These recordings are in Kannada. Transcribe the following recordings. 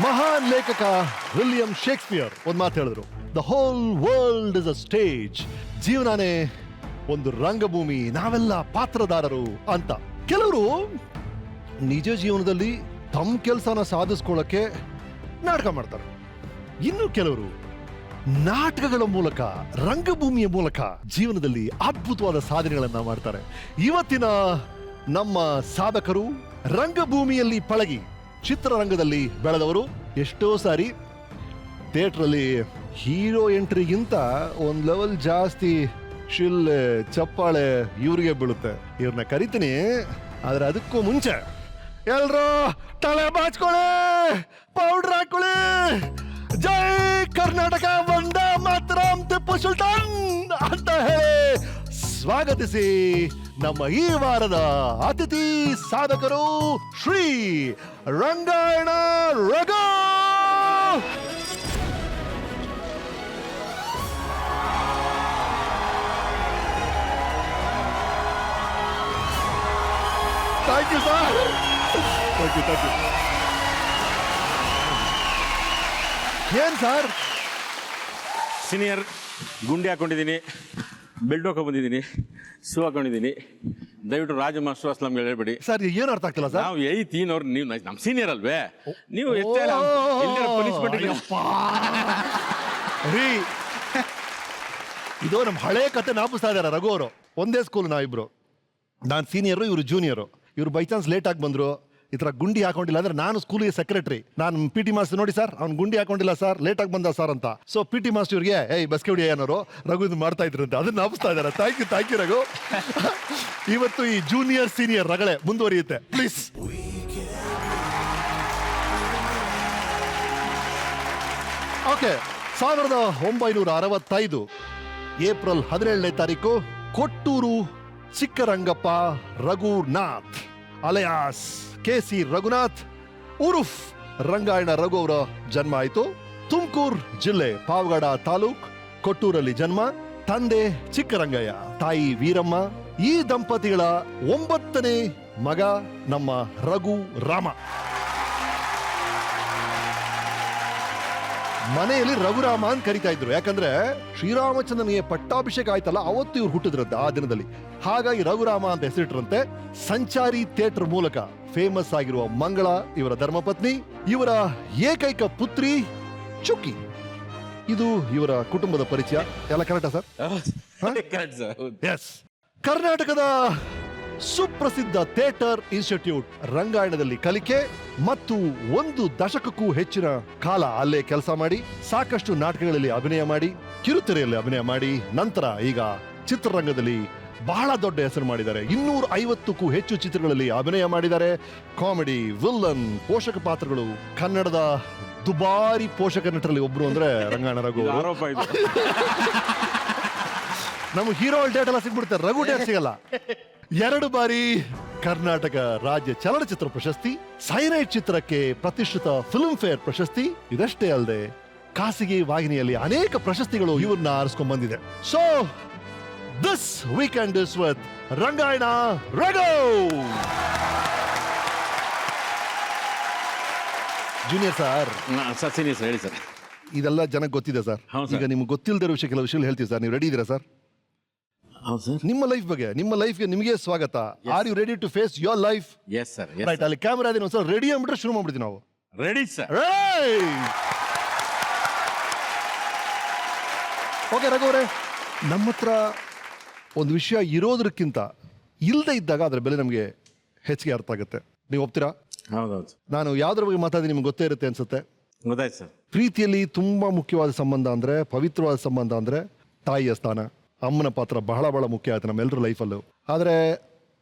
ಮಹಾನ್ ಲೇಖಕ ವಿಲಿಯಂ ಶೇಕ್ಸ್ಪಿಯರ್ ಒಂದು ಮಾತು ಹೇಳಿದ್ರು, the whole world is a stage. ಜೀವನನೇ ಒಂದು ರಂಗಭೂಮಿ, ನಾವೆಲ್ಲ ಪಾತ್ರದಾರರು ಅಂತ. ಕೆಲವರು ನಿಜ ಜೀವನದಲ್ಲಿ ತಮ್ಮ ಕೆಲಸನ ಸಾಧಿಸ್ಕೊಳ್ಳಕ್ಕೆ ನಾಟಕ ಮಾಡ್ತಾರೆ. ಇನ್ನು ಕೆಲವರು ನಾಟಕಗಳ ಮೂಲಕ, ರಂಗಭೂಮಿಯ ಮೂಲಕ ಜೀವನದಲ್ಲಿ ಅದ್ಭುತವಾದ ಸಾಧನೆಗಳನ್ನ ಮಾಡ್ತಾರೆ. ಇವತ್ತಿನ ನಮ್ಮ ಸಾಧಕರು ರಂಗಭೂಮಿಯಲ್ಲಿ ಪಳಗಿ ಚಿತ್ರರಂಗದಲ್ಲಿ ಬೆಳೆದವರು. ಎಷ್ಟೋ ಸಾರಿ ಥಿಯೇಟ್ರಲ್ಲಿ ಹೀರೋ ಎಂಟ್ರಿಗಿಂತ ಒಂದು ಲೆವೆಲ್ ಜಾಸ್ತಿ ಶಿಲ್ಲೆ ಚಪ್ಪಾಳೆ ಇವ್ರಿಗೆ ಬೀಳುತ್ತೆ. ಇವ್ರನ್ನ ಕರಿತೀನಿ, ಆದ್ರೆ ಅದಕ್ಕೂ ಮುಂಚೆ ಎಲ್ರು ತಲೆ ಬಾಚ್ಕೊಳ್ಳಿ, ಪೌಡರ್ ಹಾಕೊಳ್ಳಿ. ಜೈ ಕರ್ನಾಟಕ, ವಂದೇ ಮಾತರಂ, ಟಿಪ್ಪು ಸುಲ್ತಾನ್ ಅಂತ ಹೇಳಿ ಸ್ವಾಗತಿಸಿ ನಮ್ಮ ಈ ವಾರದ ಅತಿಥಿ ಸಾಧಕರು Shri Rangayana Raghu. Thank you sir. Thank you, thank you. ಏನ್ ಸರ್? ಸೀನಿಯರ್ ಗುಂಡಿ ಹಾಕೊಂಡಿದ್ದೀನಿ, ಬೆಲ್ಟ್ ಹಾಕೊ ಬಂದಿದ್ದೀನಿ, ಶೂ ಹಾಕೊಂಡಿದ್ದೀನಿ. ದಯವಿಟ್ಟು ರಾಜ ಮಾಸ್ಟರ್ ಅಸ್ಲಾಂಗೆ ಹೇಳ್ಬೇಡಿ ಸರ್. ಏನು ಅರ್ಥ ಆಗ್ತಿಲ್ಲ ಸರ್. ನಾವು 8 ಅವ್ರು, ನೀವು ನಮ್ಮ ಸೀನಿಯರ್ ಅಲ್ವೇ? ನೀವು ಪನಿಷ್ಮೆಂಟ್ ರೀ, ಇದು ನಮ್ಮ ಹಳೆ ಕತೆ ನಾಪಿಸ್ತಾ ಇದಾರೆ ರಘು ಅವರು. ಒಂದೇ ಸ್ಕೂಲ್ ನಾವಿಬ್ರು, ನಾನು ಸೀನಿಯರು, ಇವರು ಜೂನಿಯರು. ಇವ್ರು ಬೈ ಚಾನ್ಸ್ ಲೇಟ್ ಆಗಿ ಬಂದ್ರು, ಈ ತರ ಗುಂಡಿ ಹಾಕೊಂಡಿಲ್ಲ ಅಂದ್ರೆ ನಾನು ಸ್ಕೂಲಿಗೆ ಸೆಕ್ರೆಟರಿ. ನಾನು ಪಿ ಟಿ ಮಾಸ್ಟರ್ ನೋಡಿ ಸರ್, ಅವ್ನು ಗುಂಡಿ ಹಾಕೊಂಡಿಲ್ಲ ಸರ್, ಲೇಟ್ ಆಗಿ ಬಂದ ಸರ್ ಅಂತ. ಸೊ ಪಿ ಟಿ ಮಾಸ್ಟರ್ ಇವ್ರಿಗೆ ಏಯ್ ಬಸ್ಕೆ ಹೊಡಿ ಏನಾರು ರಘು ಇದು ಮಾಡ್ತಾ ಇದ್ರಂತೆ, ಅದನ್ನ ನಾಪಿಸ್ತಾ ಇದಾರೆ. Thank you, thank you Raghu. ಇವತ್ತು ಈ ಜೂನಿಯರ್ ಸೀನಿಯರ್ ರಗಳೆ ಮುಂದುವರಿಯುತ್ತೆ, ಪ್ಲೀಸ್. ಓಕೆ. 1965 ಏಪ್ರಿಲ್ 17ನೇ ತಾರೀಕು ಕೊಟ್ಟೂರು ಚಿಕ್ಕರಂಗಪ್ಪ ರಘುನಾಥ್ ಅಲಯಾಸ್ KC ರಘುನಾಥ್ ಉರುಫ್ ರಂಗಾಯಣ ರಘು ಅವರ ಜನ್ಮ ಆಯಿತು. ತುಮಕೂರು ಜಿಲ್ಲೆ ಪಾವಗಡ ತಾಲೂಕ್ ಕೊಟ್ಟೂರಲ್ಲಿ ಜನ್ಮ. ತಂದೆ ಚಿಕ್ಕರಂಗಯ್ಯ, ತಾಯಿ ವೀರಮ್ಮ. ಈ ದಂಪತಿಗಳ 9ನೇ ಮಗ ನಮ್ಮ ರಘು ರಾಮ. ಮನೆಯಲ್ಲಿ ರಘುರಾಮ ಅಂತ ಕರಿತಾ ಇದ್ರು, ಯಾಕಂದ್ರೆ ಶ್ರೀರಾಮಚಂದ್ರನಿಗೆ ಪಟ್ಟಾಭಿಷೇಕ ಆಯ್ತಲ್ಲ ಅವತ್ತು ಇವ್ರು ಹುಟ್ಟಿದ್ರಂತೆ ಆ ದಿನದಲ್ಲಿ. ಹಾಗಾಗಿ ರಘುರಾಮ ಅಂತ ಹೆಸರಿಟ್ರಂತೆ. ಸಂಚಾರಿ ಥಿಯೇಟರ್ ಮೂಲಕ ಫೇಮಸ್ ಆಗಿರುವ ಮಂಗಳ ಇವರ ಧರ್ಮಪತ್ನಿ. ಇವರ ಏಕೈಕ ಪುತ್ರಿ ಚುಕ್ಕಿ. ಇದು ಇವರ ಕುಟುಂಬದ ಪರಿಚಯ. ಎಲ್ಲ ಕರೆಕ್ಟಾ ಸರ್? ಎಸ್. ಕರ್ನಾಟಕದ ಸುಪ್ರಸಿದ್ಧ ಥಿಯೇಟರ್ ಇನ್ಸ್ಟಿಟ್ಯೂಟ್ ರಂಗಾಯಣದಲ್ಲಿ ಕಲಿಕೆ ಮತ್ತು 1 ದಶಕಕ್ಕೂ ಹೆಚ್ಚಿನ ಕಾಲ ಅಲ್ಲೇ ಕೆಲಸ ಮಾಡಿ, ಸಾಕಷ್ಟು ನಾಟಕಗಳಲ್ಲಿ ಅಭಿನಯ ಮಾಡಿ, ಕಿರುತೆರೆಯಲ್ಲಿ ಅಭಿನಯ ಮಾಡಿ, ನಂತರ ಈಗ ಚಿತ್ರರಂಗದಲ್ಲಿ ಬಹಳ ದೊಡ್ಡ ಹೆಸರು ಮಾಡಿದ್ದಾರೆ. 250ಕ್ಕೂ ಹೆಚ್ಚು ಚಿತ್ರಗಳಲ್ಲಿ ಅಭಿನಯ ಮಾಡಿದ್ದಾರೆ. ಕಾಮಿಡಿ, ವಿಲ್ಲನ್, ಪೋಷಕ ಪಾತ್ರಗಳು. ಕನ್ನಡದ ದುಬಾರಿ ಪೋಷಕ ನಟರಲ್ಲಿ ಒಬ್ರು ಅಂದ್ರೆ ರಂಗಾಯಣ ರಘು. ನಮ್ಗೆ ಹೀರೋ ಡೇಟ್ ಎಲ್ಲ ಸಿಗ್ಬಿಡ್ತಾರೆ, ರಘು ಡೇಟ್ ಸಿಗಲ್ಲ. 2 ಬಾರಿ ಕರ್ನಾಟಕ ರಾಜ್ಯ ಚಲನಚಿತ್ರ ಪ್ರಶಸ್ತಿ, ಸೈನೈಟ್ ಚಿತ್ರಕ್ಕೆ ಪ್ರತಿಷ್ಠಿತ ಫಿಲ್ಮ್ ಫೇರ್ ಪ್ರಶಸ್ತಿ. ಇದಷ್ಟೇ ಅಲ್ಲದೆ ಖಾಸಗಿ ವಾಹಿನಿಯಲ್ಲಿ ಅನೇಕ ಪ್ರಶಸ್ತಿಗಳು ಇವ್ರನ್ನ ಆರಿಸ್ಕೊಂಡ್ ಬಂದಿದೆ. So this weekend is with Rangayana Raghu. Junior sir. Senior sir, ಹೇಳಿ ಸರ್. ಇದೆಲ್ಲ ಜನಕ್ಕೆ ಗೊತ್ತಿದೆ ಸರ್. ಈಗ ನಿಮ್ಗೆ ಗೊತ್ತಿಲ್ಲದಿರೋ ವಿಷಯ, ಕೆಲವು ವಿಷಯಗಳು ಹೇಳ್ತೀವಿ ಸರ್. ನೀವು ರೆಡಿ ಇದ್ದೀರಾ ಸರ್? ನಿಮ್ಮ ಲೈಫ್ ಬಗ್ಗೆ, ನಿಮ್ಮ ಲೈಫ್ಗೆ ನಿಮಗೆ ಸ್ವಾಗತ. Are you ready to face your life? Yes sir. Right. ಅಲ್ಲಿ ಕ್ಯಾಮರಾ ಇದೆ, ಒಂದ್ಸಲ ರೆಡಿ ಅಂದ್ಬಿಟ್ರೆ ಶುರು ಮಾಡ್ಬಿಡ್ತೀವಿ ನಾವು. Ready sir. ಓಕೆ ರಘು ಅವರೇ, ನಮ್ಮ ಹತ್ರ ಒಂದು ವಿಷಯ ಇರೋದಕ್ಕಿಂತ ಇಲ್ಲದೆ ಇದ್ದಾಗ ಅದರ ಬೆಲೆ ನಮಗೆ ಹೆಚ್ಚಿಗೆ ಅರ್ಥ ಆಗುತ್ತೆ. ನೀವು ಒಪ್ತೀರಾ? ಹೌದೌದು. ನಾನು ಯಾವ್ದ್ರ ಬಗ್ಗೆ ಮಾತಾಡಿ ನಿಮ್ಗೆ ಗೊತ್ತೇ ಇರುತ್ತೆ ಅನ್ಸುತ್ತೆ. ಗೊತ್ತಾಯ್ತು ಸರ್. ಪ್ರೀತಿಯಲ್ಲಿ ತುಂಬಾ ಮುಖ್ಯವಾದ ಸಂಬಂಧ ಅಂದ್ರೆ, ಪವಿತ್ರವಾದ ಸಂಬಂಧ ಅಂದ್ರೆ ತಾಯಿಯ ಸ್ಥಾನ, ಅಮ್ಮನ ಪಾತ್ರ ಬಹಳ ಬಹಳ ಮುಖ್ಯ ಆಯ್ತು ನಮ್ಮೆಲ್ಲರ ಲೈಫಲ್ಲೂ. ಆದರೆ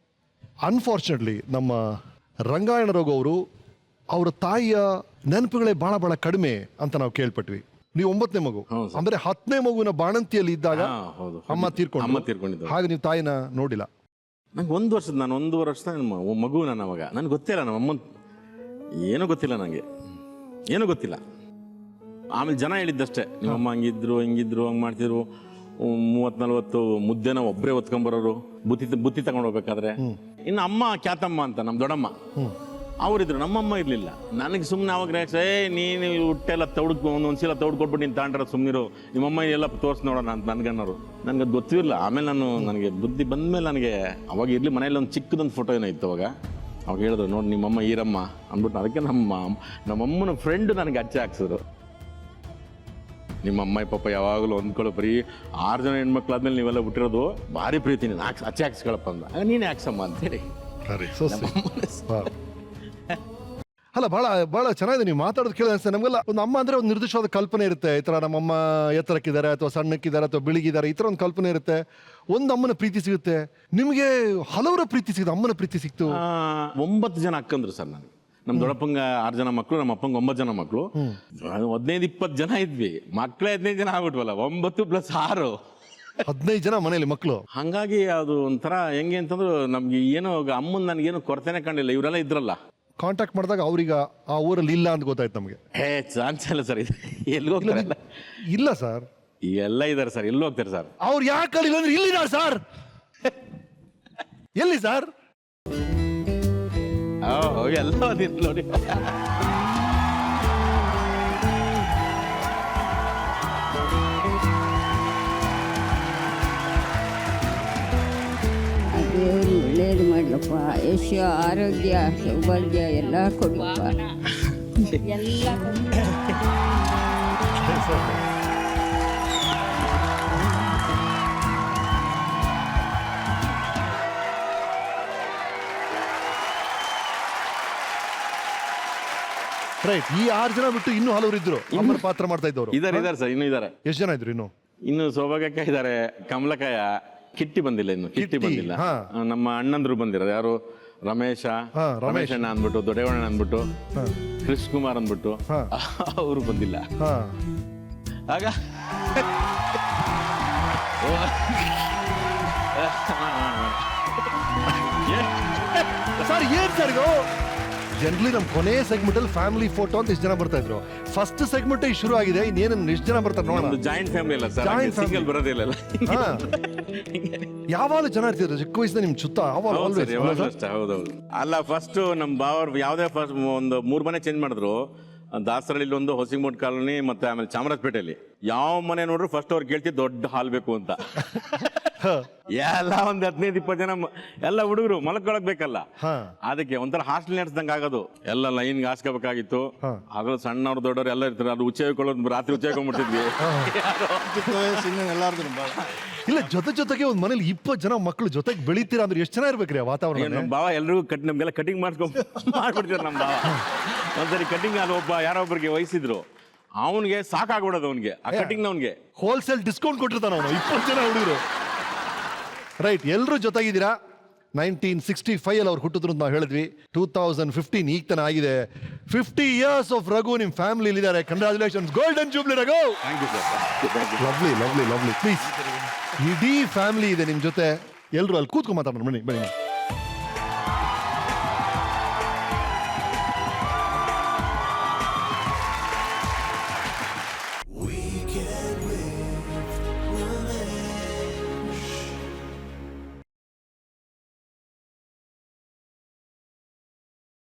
ಅನ್ಫಾರ್ಚುನೇಟ್ಲಿ ನಮ್ಮ ರಂಗಾಯಣ ರಘು ಅವರು ಅವರ ತಾಯಿಯ ನೆನಪುಗಳೇ ಬಹಳ ಬಹಳ ಕಡಿಮೆ ಅಂತ ನಾವು ಕೇಳ್ಪಟ್ವಿ. ನೀವು 9ನೇ ಮಗು ಅಂದ್ರೆ 10ನೇ ಮಗುವಿನ ಬಾಣಂತಿಯಲ್ಲಿ ಇದ್ದಾಗ ಅಮ್ಮ ತೀರ್ಕೊಂಡು, ಹಾಗೆ ನೀವು ತಾಯಿನ ನೋಡಿಲ್ಲ. ನಂಗೆ 1 ವರ್ಷದ, ನಾನು 1.5 ವರ್ಷದ ಮಗು ನಾನು ಅವಾಗ. ನನಗೆ ಗೊತ್ತಿಲ್ಲ, ನಮ್ಮ ಅಮ್ಮನ ಏನೂ ಗೊತ್ತಿಲ್ಲ, ನನಗೆ ಏನೂ ಗೊತ್ತಿಲ್ಲ. ಆಮೇಲೆ ಜನ ಹೇಳಿದ್ದಷ್ಟೇ, ನಿಮ್ಮಮ್ಮ ಹಂಗಿದ್ರು ಹಿಂಗಿದ್ರು ಹಂಗೆ ಮಾಡ್ತಿದ್ರು. 30-40 ಮುದ್ದೆನ ಒಬ್ಬರೇ ಹೊತ್ಕೊಂಬರೋರು, ಬುತ್ತಿ ತಗೊಂಡು ಹೋಗ್ಬೇಕಾದ್ರೆ. ಇನ್ನು ಅಮ್ಮ ಖ್ಯಾತಮ್ಮ ಅಂತ, ನಮ್ಮ ದೊಡ್ಡಮ್ಮ ಅವರಿದ್ರು, ನಮ್ಮಮ್ಮ ಇರಲಿಲ್ಲ. ನನಗೆ ಸುಮ್ಮನೆ ಅವಾಗ ನೀನು ಹುಟ್ಟೆಲ್ಲ ತೌಡ್ಕೊ ಒಂದೊಂದ್ಸಲ ತೌಡ್ ಕೊಟ್ಬಿಟ್ಟು ನೀನು ತಾಂಡ್ರ ಸುಮ್ಮನಿರು, ನಿಮ್ಮಮ್ಮ ಎಲ್ಲ ತೋರಿಸಿ ನೋಡೋಣ ಅಂತ ನನಗನ್ನೋರು. ನನಗೆ ಅದು ಗೊತ್ತಿರಲಿಲ್ಲ. ಆಮೇಲೆ ನನಗೆ ಬುದ್ಧಿ ಬಂದಮೇಲೆ ನನಗೆ ಅವಾಗ ಇರಲಿ ಮನೇಲಿ ಒಂದು ಚಿಕ್ಕದೊಂದು ಫೋಟೋ ಏನೋ ಇತ್ತು ಅವಾಗ ಹೇಳಿದ್ರು, ನೋಡಿ ನಿಮ್ಮಮ್ಮ ಈರಮ್ಮ ಅಂದ್ಬಿಟ್ಟು. ಅದಕ್ಕೆ ನಮ್ಮಮ್ಮನ ಫ್ರೆಂಡ್ ನನಗೆ ಅಚ್ಚೆ ಹಾಕ್ಸಿದ್ರು. ನಿಮ್ಮ ಅಮ್ಮ ಪಾಪ ಯಾವಾಗಲೂ ಹೊಂದ್ಕೊಳ್ಳೋ, ಬರೀ 6 ಜನ ಹೆಣ್ಮಕ್ಳಾದ್ಮೇಲೆ ನೀವೆಲ್ಲ ಬಿಟ್ಟಿರೋದು ಭಾರಿ ಪ್ರೀತಿ, ನೀನು ಅಚ್ಚೆ ಹಾಕ್ಸ್ಕೊಳಪ್ಪ ಅಂದ. ನೀನೇ ಹಾಕ್ಸಮ್ಮ ಅಂತೇಳಿ. ಅಲ್ಲ, ಬಹಳ ಚೆನ್ನಾಗಿದೆ ನೀವು ಮಾತಾಡೋದು ಕೇಳಿದ ಅನ್ಸುತ್ತೆ ನಮಗೆಲ್ಲ. ಒಂದು ಅಮ್ಮ ಅಂದ್ರೆ ಒಂದು ನಿರ್ದಿಷ್ಟವಾದ ಕಲ್ಪನೆ ಇರುತ್ತೆ. ಈ ಥರ ನಮ್ಮಮ್ಮ ಎತ್ತರಕ್ಕಿದ್ದಾರೆ ಅಥವಾ ಸಣ್ಣಕ್ಕಿದ್ದಾರೆ ಅಥವಾ ಬೆಳಿಗಿದ್ದಾರೆ, ಈ ಥರ ಒಂದು ಕಲ್ಪನೆ ಇರುತ್ತೆ. ಒಂದು ಅಮ್ಮನ ಪ್ರೀತಿ ಸಿಗುತ್ತೆ, ನಿಮಗೆ ಹಲವರ ಪ್ರೀತಿ ಸಿಗುತ್ತೆ. ಅಮ್ಮನ ಪ್ರೀತಿ ಸಿಕ್ತು. 9 ಜನ ಅಕ್ಕಂದ್ರು ಸರ್ ನನಗೆ. ನಮ್ಮ ದೊಡ್ಡಪ್ಪಂಗ 6 ಜನ ಮಕ್ಕಳು, ನಮ್ಮ ಅಪ್ಪಂಗೆ 9 ಜನ ಮಕ್ಕಳು. 15-20 ಜನ ಇದ್ವಿ, ಮಕ್ಕಳೇ 15 ಜನ ಆಗ್ಬಿಟ್ವಲ್ಲ. 9 + 6 15 ಜನ ಮನೇಲಿ ಮಕ್ಕಳು. ಹಂಗಾಗಿ ಅದು ಒಂಥರ ಹೆಂಗೆ ಅಂತಂದ್ರೆ ನಮ್ಗೆ ಏನೋ ಅಮ್ಮನ ನನಗೇನು ಕೊರತೆನೆ ಕಂಡಿಲ್ಲ. ಇವರೆಲ್ಲ ಇದ್ರಲ್ಲ, ಕಾಂಟ್ಯಾಕ್ಟ್ ಮಾಡಿದಾಗ ಅವ್ರಿಗೆ ಆ ಊರಲ್ಲಿ ಇಲ್ಲ ಅಂತ ಗೊತ್ತಾಯ್ತು ನಮಗೆ. ಚಾನ್ಸ್ ಇಲ್ಲ ಸರ್. ಎಲ್ಲಿ ಹೋಗ್ತಾರೆ? ಇಲ್ಲ ಸರ್, ಎಲ್ಲ ಇದ್ದಾರೆ ಸರ್. ಎಲ್ಲಿ ಹೋಗ್ತಾರೆ ಸರ್? ಅವ್ರು ಯಾಕೆ ಕಳಿಲ್ಲ ಅಂದ್ರೆ ಇಲ್ಲಿದ್ದಾರೆ ಸರ್. ಎಲ್ಲಿ ಸರ್? ಎಲ್ಲ ನೋಡಿ. ದೇವರು ಒಳ್ಳೇದು ಮಾಡ್ಲಪ್ಪ, ಯಶ, ಆರೋಗ್ಯ, ಸೌಭಾಗ್ಯ ಎಲ್ಲ ಕೊಡ್ಲಪ್ಪ. ಎಲ್ಲ ರೈಟ್. ಈ 6 ಜನ ಬಿಟ್ಟು ಇನ್ನೂ ಹಲವರು ಇದ್ರು ಅಮ್ಮನ ಪಾತ್ರ ಮಾಡ್ತಾ ಇದ್ದವರು. ಇದಾರೆ ಸರ್, ಇನ್ನೂ ಇದ್ದಾರೆ. ಎಷ್ಟು ಜನ ಇದ್ರು ಇನ್ನು ಸೌಭಾಗ್ಯಕ್ಕ ಇದ್ದಾರೆ, ಕಮಲಕಾಯ, ಕಿಟ್ಟಿ ಬಂದಿಲ್ಲ, ಇನ್ನು ಕಿಟ್ಟಿ ಬಂದಿಲ್ಲ. ನಮ್ಮ ಅಣ್ಣಂದ್ರು ಬಂದಿರೋದು. ಯಾರು? ರಮೇಶ ಅಣ್ಣ ಅಂದ್ಬಿಟ್ಟು, ದೊಡ್ಡವಣ್ಣ ಅಂದ್ಬಿಟ್ಟು, ಕೃಷ್ಣ ಕುಮಾರ್ ಅಂದ್ಬಿಟ್ಟು, ಅವರು ಬಂದಿಲ್ಲ. ಆಗ ಸರ್ ಏನ್ ಸರ್ ಇದು? ಜನರಲಿ ನಮ್ಮ ಕೊನೆ ಸೆಗ್ಮೆಂಟ್ ಅಲ್ಲಿ ಫ್ಯಾಮಿಲಿ ಫೋಟೋ ಅಂತ ಇಷ್ಟು ಜನ ಬರ್ತಾ ಇದ್ರು. ಫಸ್ಟ್ ಸೆಗ್ಮೆಂಟ್ ಶುರು ಆಗಿದೆ, ಇನ್ನೇನು ಎಷ್ಟು ಜನ ಬರ್ತಾರೆ ನೋಡೋಣ. ಜಾಯಿಂಟ್ ಫ್ಯಾಮಿಲಿ ಅಲ್ಲ ಸರ್, ಸಿಂಗಲ್ ಬರೋದಿಲ್ಲ. ಯಾವಾಗ ಜನ ಇರ್ತಿದ್ರು ಚಿಕ್ಕ ವಯಸ್ಸಿನ ನಿಮ್ ಸುತ್ತ? ಹೌದೌದು. ಅಲ್ಲ, ಫಸ್ಟ್ ನಮ್ಮ ಬಾವರು ಯಾವುದೇ ಫಸ್ಟ್ ಒಂದು 3 ಮನೆ ಚೇಂಜ್ ಮಾಡಿದ್ರು. ದಾಸರಳ್ಳಿ ಒಂದು, ಹೊಸಿಮೋಟ್ ಕಾಲೋನಿ, ಮತ್ತೆ ಆಮೇಲೆ ಚಾಮರಾಜಪೇಟೆಯಲ್ಲಿ. ಯಾವ ಮನೆ ನೋಡ್ರು ಫಸ್ಟ್ ಅವ್ರು ಕೇಳ್ತಿದ್ದು ದೊಡ್ಡ ಹಾಲ್ ಬೇಕು ಅಂತ. ಎಲ್ಲ ಒಂದ್ 15-20 ಜನ ಎಲ್ಲ ಹುಡುಗರು ಮಲ್ಕೊಳಕ್ ಬೇಕಲ್ಲ, ಅದಕ್ಕೆ ಒಂಥರ ಹಾಸ್ಟೆಲ್ ನಡೆಸ್ದಂಗ ಆಗೋದು. ಎಲ್ಲ ಲೈನ್ಗೆ ಹಾಸ್ಕೋಬೇಕಾಗಿತ್ತು. ಆಗಲೂ ಸಣ್ಣವ್ರು ದೊಡ್ಡವ್ರು ಎಲ್ಲ ಇರ್ತಾರೆ. ಅದು ಉಚ್ಚೇಕೊಳ್ಳೋದು, ರಾತ್ರಿ ಉಚ್ಚೇಕೊಂಡ್ಬಿಡ್ತಿದ್ವಿ. ಇಲ್ಲ, ಜೊತೆಗೆ ಒಂದ್ ಮನೇಲಿ 20 ಜನ ಮಕ್ಕಳು ಜೊತೆಗೆ ಬೆಳಿತೀರಾ ಅಂದ್ರೆ ಎಷ್ಟು ಜನ ಇರ್ಬೇಕ್ರಿ ಆ ವಾತಾವರಣ? ನಮ್ಮ ಬಾವ ಎಲ್ರಿಗೂ ನಮ್ಗೆಲ್ಲ ಕಟಿಂಗ್ ಮಾಡ್ಬಿಡ್ತಾರೆ. ನಮ್ಮ ಬಾವ ಒಂದ್ಸರಿ ಕಟಿಂಗ್ ಅಲ್ಲಿ ಯಾರೊಬ್ಬರಿಗೆ ವಹಿಸಿದ್ರು, ಅವನಿಗೆ ಸಾಕಾಗ್ಬಿಡೋದು. ಅವನಿಗೆ ಆ ಕಟಿಂಗ್ ಅವನಿಗೆ ಹೋಲ್ಸೇಲ್ ಡಿಸ್ಕೌಂಟ್ ಕೊಟ್ಟಿರ್ತಾನ ಅವನು. 20 ಜನ ಹುಡುಗರು. ರೈಟ್, ಎಲ್ಲರೂ ಜೊತೆಗಿದ್ದೀರಾ. 1965 ಅಲ್ಲಿ ಅವ್ರು ಹುಟ್ಟಿದ್ರು ಅಂತ ನಾವು ಹೇಳಿದ್ವಿ. 2015 ಈಗ ತನ ಆಗಿದೆ. 50 years ಆಫ್ ರಘು ನಿಮ್ಮ ಫ್ಯಾಮಿಲಿ ಇದ್ದಾರೆ. Congratulations, golden jubilee Raghu. Thank you sir. Lovely. Please, ಇಡೀ ಫ್ಯಾಮಿಲಿ ಇದೆ ನಿಮ್ ಜೊತೆ. ಎಲ್ಲರೂ ಅಲ್ಲಿ ಕೂತ್ಕೊಂಡು ಮಾತಾಡೋಣ. ಬನ್ನಿ.